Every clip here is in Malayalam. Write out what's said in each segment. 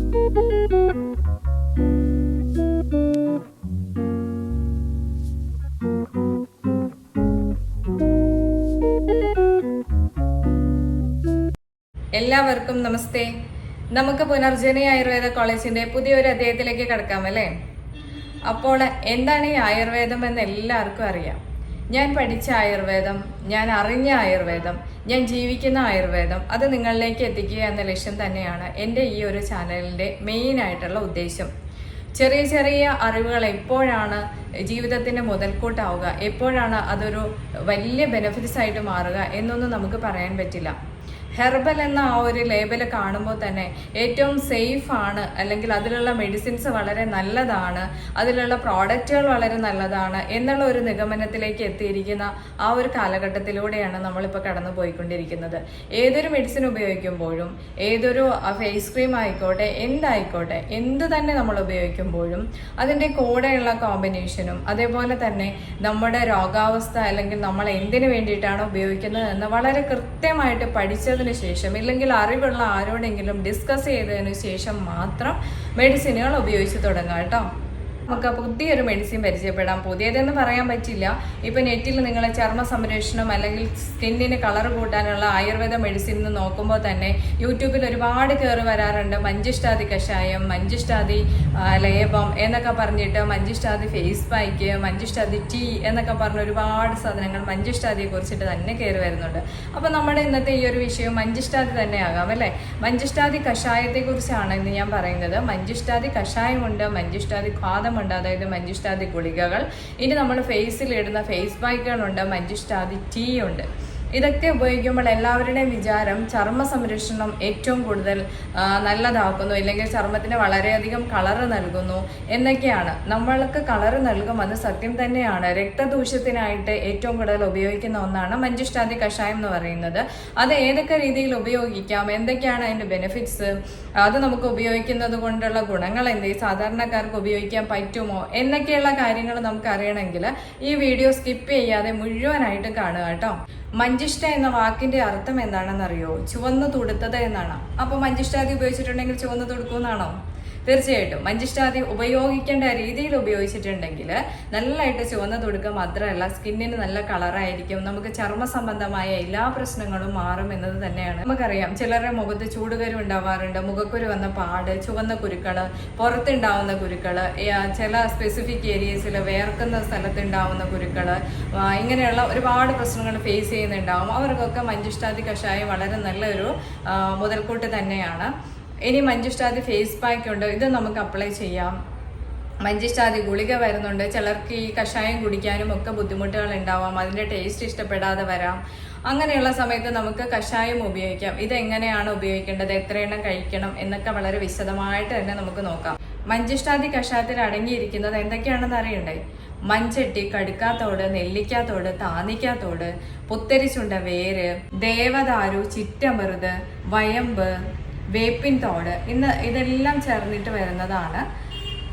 എല്ലാവർക്കും നമസ്തേ. നമുക്ക് പുനർജനി ആയുർവേദ കോളേജിന്റെ പുതിയൊരു അധ്യായത്തിലേക്ക് കടക്കാം അല്ലേ? അപ്പോൾ എന്താണ് ഈ ആയുർവേദം എന്ന് എല്ലാവർക്കും അറിയാം. ഞാൻ പഠിച്ച ആയുർവേദം, ഞാൻ അറിഞ്ഞ ആയുർവേദം, ഞാൻ ജീവിക്കുന്ന ആയുർവേദം, അത് നിങ്ങളിലേക്ക് എത്തിക്കുക എന്ന ലക്ഷ്യം തന്നെയാണ് എൻ്റെ ഈ ഒരു ചാനലിൻ്റെ മെയിൻ ആയിട്ടുള്ള ഉദ്ദേശം. ചെറിയ ചെറിയ അറിവുകൾ എപ്പോഴാണ് ജീവിതത്തിൻ്റെ മുതൽക്കൂട്ടാവുക, എപ്പോഴാണ് അതൊരു വലിയ ബെനിഫിറ്റ്സ് ആയിട്ട് മാറുക എന്നൊന്നും നമുക്ക് പറയാൻ പറ്റില്ല. ഹെർബൽ എന്ന ആ ഒരു ലേബൽ കാണുമ്പോൾ തന്നെ ഏറ്റവും സേഫ് ആണ്, അല്ലെങ്കിൽ അതിലുള്ള മെഡിസിൻസ് വളരെ നല്ലതാണ്, അതിലുള്ള പ്രോഡക്റ്റുകൾ വളരെ നല്ലതാണ് എന്നുള്ള ഒരു നിഗമനത്തിലേക്ക് എത്തിയിരിക്കുന്ന ആ ഒരു കാലഘട്ടത്തിലൂടെയാണ് നമ്മളിപ്പോൾ കടന്നു പോയിക്കൊണ്ടിരിക്കുന്നത്. ഏതൊരു മെഡിസിൻ ഉപയോഗിക്കുമ്പോഴും, ഏതൊരു ഫേസ് ക്രീം ആയിക്കോട്ടെ, എന്തായിക്കോട്ടെ, എന്ത് തന്നെ നമ്മൾ ഉപയോഗിക്കുമ്പോഴും അതിൻ്റെ കൂടെയുള്ള കോമ്പിനേഷനും, അതേപോലെ തന്നെ നമ്മുടെ രോഗാവസ്ഥ അല്ലെങ്കിൽ നമ്മൾ എന്തിനു വേണ്ടിയിട്ടാണ് ഉപയോഗിക്കുന്നത് എന്ന് വളരെ കൃത്യമായിട്ട് പഠിച്ചതിന് ശേഷം, ഇല്ലെങ്കിൽ അറിവുള്ള ആരോടെങ്കിലും ഡിസ്കസ് ചെയ്തതിനു ശേഷം മാത്രം മെഡിസിനുകൾ ഉപയോഗിച്ച് തുടങ്ങാം കേട്ടോ. നമുക്ക് പുതിയൊരു മെഡിസിൻ പരിചയപ്പെടാം. പുതിയതെന്ന് പറയാൻ പറ്റില്ല. ഇപ്പം നെറ്റിൽ നിങ്ങൾ ചർമ്മ സംരക്ഷണം അല്ലെങ്കിൽ സ്കിന്നിന് കളർ കൂട്ടാനുള്ള ആയുർവേദ മെഡിസിൻ എന്ന് നോക്കുമ്പോൾ തന്നെ യൂട്യൂബിൽ ഒരുപാട് കയറി വരാറുണ്ട്. മഞ്ചിഷ്ടാദി കഷായം, മഞ്ചിഷ്ടാദി ലേപം എന്നൊക്കെ പറഞ്ഞിട്ട്, മഞ്ചിഷ്ടാദി ഫേസ് പാക്ക്, മഞ്ചിഷ്ടാദി ടീ എന്നൊക്കെ പറഞ്ഞ ഒരുപാട് സാധനങ്ങൾ മഞ്ചിഷ്ടാദിയെ കുറിച്ചിട്ട് തന്നെ കയറി വരുന്നുണ്ട്. അപ്പോൾ നമ്മുടെ ഇന്നത്തെ ഈ ഒരു വിഷയം മഞ്ചിഷ്ടാദി തന്നെ ആകാം അല്ലേ? മഞ്ചിഷ്ടാദി കഷായത്തെ കുറിച്ചാണ് ഇന്ന് ഞാൻ പറയുന്നത്. മഞ്ചിഷ്ടാദി കഷായമുണ്ട്, മഞ്ചിഷ്ടാദി ഖാദം ഉണ്ട്, അതായത് മഞ്ചിഷ്ടാദി ഗുളികകൾ. ഇനി നമ്മൾ ഫേസിൽ ഇടുന്ന ഫേസ് പാക്കുകളുണ്ട്, മഞ്ചിഷ്ടാദി ടീ ഉണ്ട്. ഇതൊക്കെ ഉപയോഗിക്കുമ്പോൾ എല്ലാവരുടെയും വിചാരം ചർമ്മ സംരക്ഷണം ഏറ്റവും കൂടുതൽ നല്ലതാക്കുന്നു, ഇല്ലെങ്കിൽ ചർമ്മത്തിന് വളരെയധികം കളറ് നൽകുന്നു എന്നൊക്കെയാണ്. നമ്മൾക്ക് കളറ് നൽകും, അത് സത്യം തന്നെയാണ്. രക്തദൂഷ്യത്തിനായിട്ട് ഏറ്റവും കൂടുതൽ ഉപയോഗിക്കുന്ന ഒന്നാണ് മഞ്ചിഷ്ടാദി കഷായം എന്ന് പറയുന്നത്. അത് ഏതൊക്കെ രീതിയിൽ ഉപയോഗിക്കാം, എന്തൊക്കെയാണ് അതിൻ്റെ ബെനിഫിറ്റ്സ്, അത് നമുക്ക് ഉപയോഗിക്കുന്നത് കൊണ്ടുള്ള ഗുണങ്ങൾ എന്ത്, സാധാരണക്കാർക്ക് ഉപയോഗിക്കാൻ പറ്റുമോ എന്നൊക്കെയുള്ള കാര്യങ്ങൾ നമുക്ക് അറിയണമെങ്കിൽ ഈ വീഡിയോ സ്കിപ്പ് ചെയ്യാതെ മുഴുവനായിട്ട് കാണുക കേട്ടോ. മഞ്ചിഷ്ട എന്ന വാക്കിന്റെ അർത്ഥം എന്താണെന്നറിയോ? ചുവന്നു തുടുത്തത് എന്നാണ്. അപ്പോൾ മഞ്ചിഷ്ടാദി ഉപയോഗിച്ചിട്ടുണ്ടെങ്കിൽ ചുവന്നു തുടുക്കുമെന്നാണോ? തീർച്ചയായിട്ടും. മഞ്ചിഷ്ടാദി ഉപയോഗിക്കേണ്ട രീതിയിൽ ഉപയോഗിച്ചിട്ടുണ്ടെങ്കിൽ നല്ലതായിട്ട് ചുവന്ന തുടുക്കുക മാത്രമല്ല, സ്കിന്നിന് നല്ല കളറായിരിക്കും, നമുക്ക് ചർമ്മ സംബന്ധമായ എല്ലാ പ്രശ്നങ്ങളും മാറും എന്നത് തന്നെയാണ്. നമുക്കറിയാം, ചിലരുടെ മുഖത്ത് ചൂടുകരു ഉണ്ടാവാറുണ്ട്, മുഖക്കുരു വന്ന പാട്, ചുവന്ന കുരുക്കള്, പുറത്തുണ്ടാവുന്ന കുരുക്കള്, ചില സ്പെസിഫിക് ഏരിയസിൽ വേർക്കുന്ന സ്ഥലത്തുണ്ടാവുന്ന കുരുക്കള്, ഇങ്ങനെയുള്ള ഒരുപാട് പ്രശ്നങ്ങൾ ഫേസ് ചെയ്യുന്നുണ്ടാവും. അവർക്കൊക്കെ മഞ്ചിഷ്ടാദി കഷായം വളരെ നല്ലൊരു മുതൽക്കൂട്ട് തന്നെയാണ്. ഇനി മഞ്ചിഷ്ടാദി ഫേസ് പാക്ക് ഉണ്ട്, ഇത് നമുക്ക് അപ്ലൈ ചെയ്യാം. മഞ്ചിഷ്ടാദി ഗുളിക വരുന്നുണ്ട്. ചിലർക്ക് ഈ കഷായം കുടിക്കാനും ഒക്കെ ബുദ്ധിമുട്ടുകൾ ഉണ്ടാവാം, അതിൻ്റെ ടേസ്റ്റ് ഇഷ്ടപ്പെടാതെ വരാം. അങ്ങനെയുള്ള സമയത്ത് നമുക്ക് കഷായം ഉപയോഗിക്കാം. ഇതെങ്ങനെയാണ് ഉപയോഗിക്കേണ്ടത്, എത്ര എണ്ണം കഴിക്കണം എന്നൊക്കെ വളരെ വിശദമായിട്ട് തന്നെ നമുക്ക് നോക്കാം. മഞ്ചിഷ്ടാദി കഷായത്തിൽ അടങ്ങിയിരിക്കുന്നത് എന്തൊക്കെയാണെന്ന് അറിയണ്ടേ? മഞ്ചട്ടി, കടുക്കാത്തോട്, നെല്ലിക്കാത്തോട്, താന്നിക്കാത്തോട്, പുത്തരിച്ചുണ്ട വേര്, ദേവദാരു, ചിറ്റമൃത്, വയമ്പ്, വേപ്പിൻ തോട്, ഇതെല്ലാം ചേർന്നിട്ട് വരുന്നതാണ്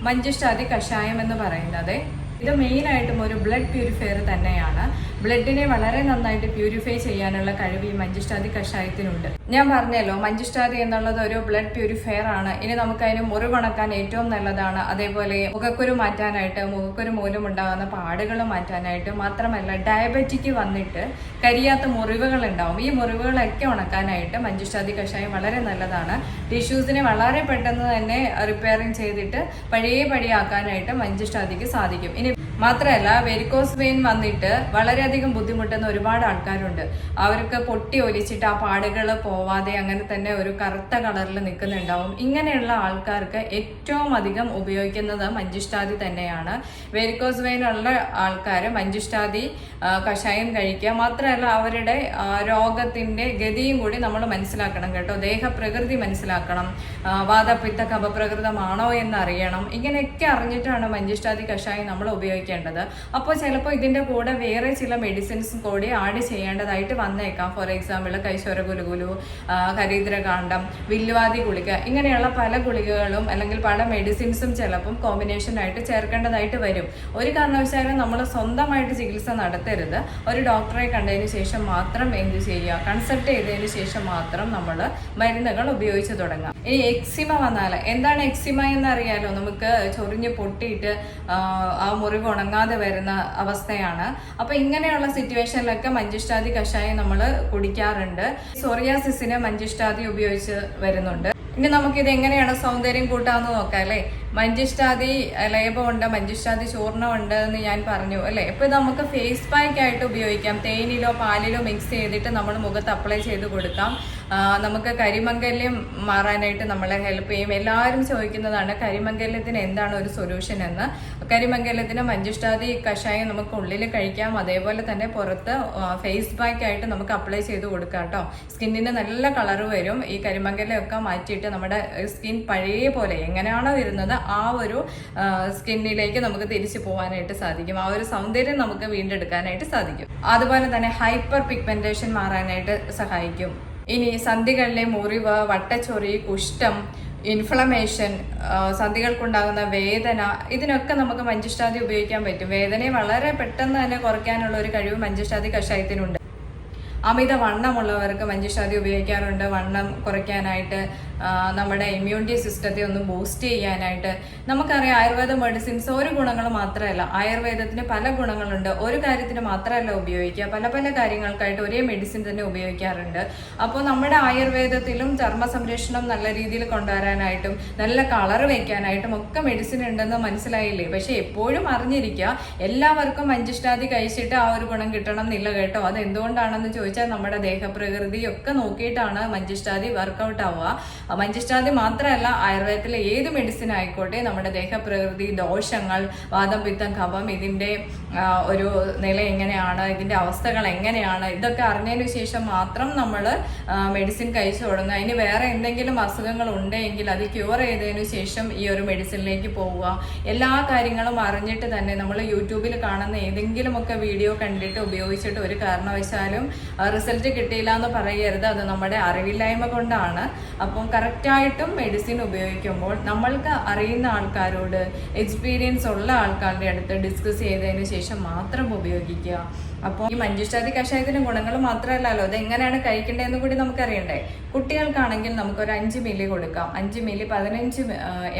മഞ്ചിഷ്ടാദി കഷായം എന്ന് പറയുന്നത്. ഇത് മെയിനായിട്ടും ഒരു ബ്ലഡ് പ്യൂരിഫയർ തന്നെയാണ്. ബ്ലഡിനെ വളരെ നന്നായിട്ട് പ്യൂരിഫൈ ചെയ്യാനുള്ള കഴിവ് ഈ മഞ്ചിഷ്ടാദി കഷായത്തിനുണ്ട്. ഞാൻ പറഞ്ഞല്ലോ, മഞ്ചിഷ്ടാദി എന്നുള്ളത് ഒരു ബ്ലഡ് പ്യൂരിഫയർ ആണ്. ഇനി നമുക്കതിന് മുറിവണക്കാൻ ഏറ്റവും നല്ലതാണ്. അതേപോലെ മുഖക്കുരു മാറ്റാനായിട്ട്, മുഖക്കുരു മൂലമുണ്ടാകുന്ന പാടുകൾ മാറ്റാനായിട്ട്, മാത്രമല്ല ഡയബറ്റിക് വന്നിട്ട് കരിയാത്ത മുറിവുകൾ ഉണ്ടാവും, ഈ മുറിവുകളൊക്കെ ഉണക്കാനായിട്ട് മഞ്ചിഷ്ടാദി കഷായം വളരെ നല്ലതാണ്. ടിഷ്യൂസിനെ വളരെ പെട്ടെന്ന് തന്നെ റിപ്പയറിങ് ചെയ്തിട്ട് പഴയപടിയാക്കാനായിട്ട് മഞ്ചിഷ്ടാദിക്ക് സാധിക്കും. ഇനി മാത്രമല്ല, വെരിക്കോസ് വെയിൻ വന്നിട്ട് വളരെയധികം ബുദ്ധിമുട്ടുന്ന ഒരുപാട് ആൾക്കാരുണ്ട്. അവർക്ക് പൊട്ടി ഒലിച്ചിട്ട് ആ പാടുകൾ പോവാതെ അങ്ങനെ തന്നെ ഒരു കറുത്ത കളറിൽ നിൽക്കുന്നുണ്ടാവും. ഇങ്ങനെയുള്ള ആൾക്കാർക്ക് ഏറ്റവും അധികം ഉപയോഗിക്കുന്നത് മഞ്ചിഷ്ടാദി തന്നെയാണ്. വെരിക്കോസ് വെയിൻ ഉള്ള ആൾക്കാർ മഞ്ചിഷ്ടാദി കഷായം കഴിക്കുക. മാത്രമല്ല, അവരുടെ രോഗത്തിന്റെ ഗതിയും കൂടി നമ്മൾ മനസ്സിലാക്കണം കേട്ടോ. ദേഹപ്രകൃതി മനസ്സിലാക്കണം, വാതപിത്ത കഫപ്രകൃതമാണോ എന്ന് അറിയണം. ഇങ്ങനെയൊക്കെ അറിഞ്ഞിട്ടാണ് മഞ്ചിഷ്ടാദി കഷായം നമ്മൾ ഉപയോഗിക്കുന്നത്. ഉപയോഗിക്കേണ്ടത്. അപ്പോൾ ചിലപ്പോൾ ഇതിൻ്റെ കൂടെ വേറെ ചില മെഡിസിൻസും കൂടി ആഡ് ചെയ്യേണ്ടതായിട്ട് വന്നേക്കാം. ഫോർ എക്സാമ്പിൾ കൈശോര ഗുലുഗുലു, ഹരിദ്രകാണ്ഡം, വില്ലുവാതി ഗുളിക, ഇങ്ങനെയുള്ള പല ഗുളികകളും അല്ലെങ്കിൽ പല മെഡിസിൻസും ചിലപ്പം കോമ്പിനേഷനായിട്ട് ചേർക്കേണ്ടതായിട്ട് വരും. ഒരു കാരണവശാലും നമ്മൾ സ്വന്തമായിട്ട് ചികിത്സ നടത്തരുത്. ഒരു ഡോക്ടറെ കണ്ടതിന് ശേഷം മാത്രം എന്ത് ചെയ്യുക, കൺസൾട്ട് ചെയ്തതിന് ശേഷം മാത്രം നമ്മൾ മരുന്നുകൾ ഉപയോഗിച്ച് തുടങ്ങാം. ഇനി എക്സിമ വന്നാൽ, എന്താണ് എക്സിമ എന്നറിയാലോ, നമുക്ക് ചൊറിഞ്ഞ് പൊട്ടിയിട്ട് ആ മുറിവ് ഉണങ്ങാതെ വരുന്ന അവസ്ഥയാണ്. അപ്പൊ ഇങ്ങനെയുള്ള സിറ്റുവേഷനിലൊക്കെ മഞ്ചിഷ്ടാദി കഷായം നമ്മൾ കുടിക്കാറുണ്ട്. സോറിയാസിസിന് മഞ്ചിഷ്ടാദി ഉപയോഗിച്ച് വരുന്നുണ്ട്. ഇനി നമുക്കിത് എങ്ങനെയാണ് സൗന്ദര്യം കൂട്ടാമെന്ന് നോക്കാം അല്ലേ. മഞ്ചിഷ്ടാദി ലേപമുണ്ട്, മഞ്ചിഷ്ടാദി ചൂർണ്ണമുണ്ട് എന്ന് ഞാൻ പറഞ്ഞു അല്ലേ. ഇപ്പൊ ഇത് നമുക്ക് ഫേസ് പാക്ക് ആയിട്ട് ഉപയോഗിക്കാം. തേനിലോ പാലിലോ മിക്സ് ചെയ്തിട്ട് നമ്മൾ മുഖത്ത് അപ്ലൈ ചെയ്ത് കൊടുക്കാം. നമുക്ക് കരിമംഗല്യം മാറാനായിട്ട് നമ്മളെ ഹെൽപ്പ് ചെയ്യും. എല്ലാവരും ചോദിക്കുന്നതാണ് കരിമംഗല്യത്തിന് എന്താണ് ഒരു സൊല്യൂഷൻ എന്ന്. കരിമംഗല്യത്തിന് മഞ്ചിഷ്ടാദി കഷായം നമുക്ക് ഉള്ളിൽ കഴിക്കാം, അതേപോലെ തന്നെ പുറത്ത് ഫേസ് പാക്ക് ആയിട്ട് നമുക്ക് അപ്ലൈ ചെയ്ത് കൊടുക്കാം കേട്ടോ. സ്കിന്നിന് നല്ല കളറ് വരും. ഈ കരിമംഗല്യം ഒക്കെ മാറ്റിയിട്ട് നമ്മുടെ സ്കിൻ പഴയ പോലെ എങ്ങനെയാണോ വരുന്നത് ആ ഒരു സ്കിന്നിലേക്ക് നമുക്ക് തിരിച്ചു പോകാനായിട്ട് സാധിക്കും. ആ ഒരു സൗന്ദര്യം നമുക്ക് വീണ്ടെടുക്കാനായിട്ട് സാധിക്കും. അതുപോലെ തന്നെ ഹൈപ്പർ പിഗ്മെന്റേഷൻ മാറാനായിട്ട് സഹായിക്കും. ഇനി സന്ധികളിലെ മുറിവ്, വട്ടച്ചൊറി, കുഷ്ഠം, ഇൻഫ്ലമേഷൻ, സന്ധികൾക്കുണ്ടാകുന്ന വേദന, ഇതിനൊക്കെ നമുക്ക് മഞ്ചിഷ്ടാദി ഉപയോഗിക്കാൻ പറ്റും. വേദനയെ വളരെ പെട്ടെന്ന് തന്നെ കുറയ്ക്കാനുള്ള ഒരു കഴിവ് മഞ്ചിഷ്ടാദി കഷായത്തിനുണ്ട്. അമിത വണ്ണമുള്ളവർക്ക് മഞ്ചിഷ്ടാദി ഉപയോഗിക്കാറുണ്ട്. വണ്ണം കുറയ്ക്കാനായിട്ട്, നമ്മുടെ ഇമ്മ്യൂണിറ്റി സിസ്റ്റത്തെ ഒന്ന് ബൂസ്റ്റ് ചെയ്യാനായിട്ട്. നമുക്കറിയാം ആയുർവേദ മെഡിസിൻസ് ഒരു ഗുണങ്ങൾ മാത്രമല്ല, ആയുർവേദത്തിന് പല ഗുണങ്ങളുണ്ട്. ഒരു കാര്യത്തിന് മാത്രമല്ല ഉപയോഗിക്കുക, പല പല കാര്യങ്ങൾക്കായിട്ട് ഒരേ മെഡിസിൻ തന്നെ ഉപയോഗിക്കാറുണ്ട്. അപ്പോൾ നമ്മുടെ ആയുർവേദത്തിലും ചർമ്മ സംരക്ഷണം നല്ല രീതിയിൽ കൊണ്ടുവരാനായിട്ടും നല്ല കളർ വയ്ക്കാനായിട്ടും ഒക്കെ മെഡിസിൻ ഉണ്ടെന്ന് മനസ്സിലായില്ലേ. പക്ഷെ എപ്പോഴും അറിഞ്ഞിരിക്കുക, എല്ലാവർക്കും മഞ്ചിഷ്ടാദി കഴിച്ചിട്ട് ആ ഒരു ഗുണം കിട്ടണം എന്നില്ല കേട്ടോ. അത് എന്തുകൊണ്ടാണെന്ന് ചോദിച്ചാൽ നമ്മുടെ ദേഹപ്രകൃതി ഒക്കെ നോക്കിയിട്ടാണ് മഞ്ചിഷ്ടാദി വർക്കൗട്ട് ആവുക. മഞ്ചിഷ്ടാദി മാത്രമല്ല, ആയുർവേദത്തിലെ ഏത് മെഡിസിൻ ആയിക്കോട്ടെ, നമ്മുടെ ദേഹപ്രകൃതി, ദോഷങ്ങൾ, വാദം, പിത്തം, കഫം, ഇതിന്റെ ഒരു നില എങ്ങനെയാണ്, ഇതിന്റെ അവസ്ഥകൾ എങ്ങനെയാണ്, ഇതൊക്കെ അറിഞ്ഞതിന് ശേഷം മാത്രം നമ്മൾ മെഡിസിൻ കഴിച്ചു തുടങ്ങുക. ഇനി വേറെ എന്തെങ്കിലും അസുഖങ്ങൾ ഉണ്ടെങ്കിൽ അത് ക്യൂർ ചെയ്തതിനു ശേഷം ഈ ഒരു മെഡിസിനിലേക്ക് പോവുക. എല്ലാ കാര്യങ്ങളും അറിഞ്ഞിട്ട് തന്നെ നമ്മൾ യൂട്യൂബിൽ കാണുന്ന ഏതെങ്കിലുമൊക്കെ വീഡിയോ കണ്ടിട്ട് ഉപയോഗിച്ചിട്ട് ഒരു കാരണവശാലും റിസൾട്ട് കിട്ടിയില്ല എന്ന് പറയരുത്. അത് നമ്മുടെ അറിവില്ലായ്മ കൊണ്ടാണ്. അപ്പം കറക്റ്റായിട്ടും മെഡിസിൻ ഉപയോഗിക്കുമ്പോൾ നമ്മൾക്ക് അറിയുന്ന ആൾക്കാരോട്, എക്സ്പീരിയൻസ് ഉള്ള ആൾക്കാരുടെ അടുത്ത് ഡിസ്കസ് ചെയ്തതിന് ശേഷം മാത്രം ഉപയോഗിക്കുക. അപ്പോൾ ഈ മഞ്ചിഷ്ടാദി കഷായത്തിന് ഗുണങ്ങൾ മാത്രമല്ലല്ലോ, അത് എങ്ങനെയാണ് കഴിക്കേണ്ടതെന്ന് കൂടി നമുക്കറിയണ്ടേ. കുട്ടികൾക്കാണെങ്കിൽ നമുക്കൊരു 5 മില്ലി കൊടുക്കാം. 5 മില്ലി 15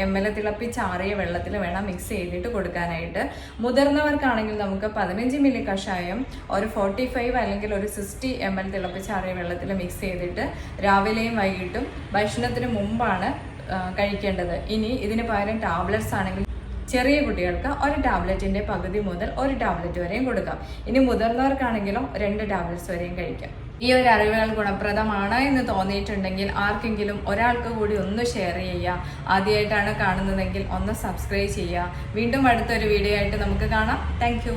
ml തിളപ്പിച്ചാറിയ വെള്ളത്തിൽ വേണം മിക്സ് ചെയ്തിട്ട് കൊടുക്കാനായിട്ട്. മുതിർന്നവർക്കാണെങ്കിൽ നമുക്ക് 15 മില്ലി കഷായം ഒരു 45 അല്ലെങ്കിൽ ഒരു 60 ml തിളപ്പിച്ചാറിയ വെള്ളത്തിൽ മിക്സ് ചെയ്തിട്ട് രാവിലെയും വൈകിട്ടും ഭക്ഷണത്തിന് മുമ്പാണ് കഴിക്കേണ്ടത്. ഇനി ഇതിന് പകരം ടാബ്ലറ്റ്സ് ആണെങ്കിൽ ചെറിയ കുട്ടികൾക്ക് ഒരു ടാബ്ലറ്റിന്റെ പകുതി മുതൽ ഒരു ടാബ്ലറ്റ് വരെയും കൊടുക്കാം. ഇനി മുതിർന്നവർക്കാണെങ്കിലും 2 ടാബ്ലറ്റ്സ് വരെയും കഴിക്കാം. ഈ ഒരു അറിവുകൾ ഗുണപ്രദമാണ് എന്ന് തോന്നിയിട്ടുണ്ടെങ്കിൽ ആർക്കെങ്കിലും ഒരാൾക്ക് കൂടി ഒന്ന് ഷെയർ ചെയ്യുക. ആദ്യമായിട്ടാണ് കാണുന്നതെങ്കിൽ ഒന്ന് സബ്സ്ക്രൈബ് ചെയ്യുക. വീണ്ടും അടുത്തൊരു വീഡിയോ ആയിട്ട് നമുക്ക് കാണാം. താങ്ക്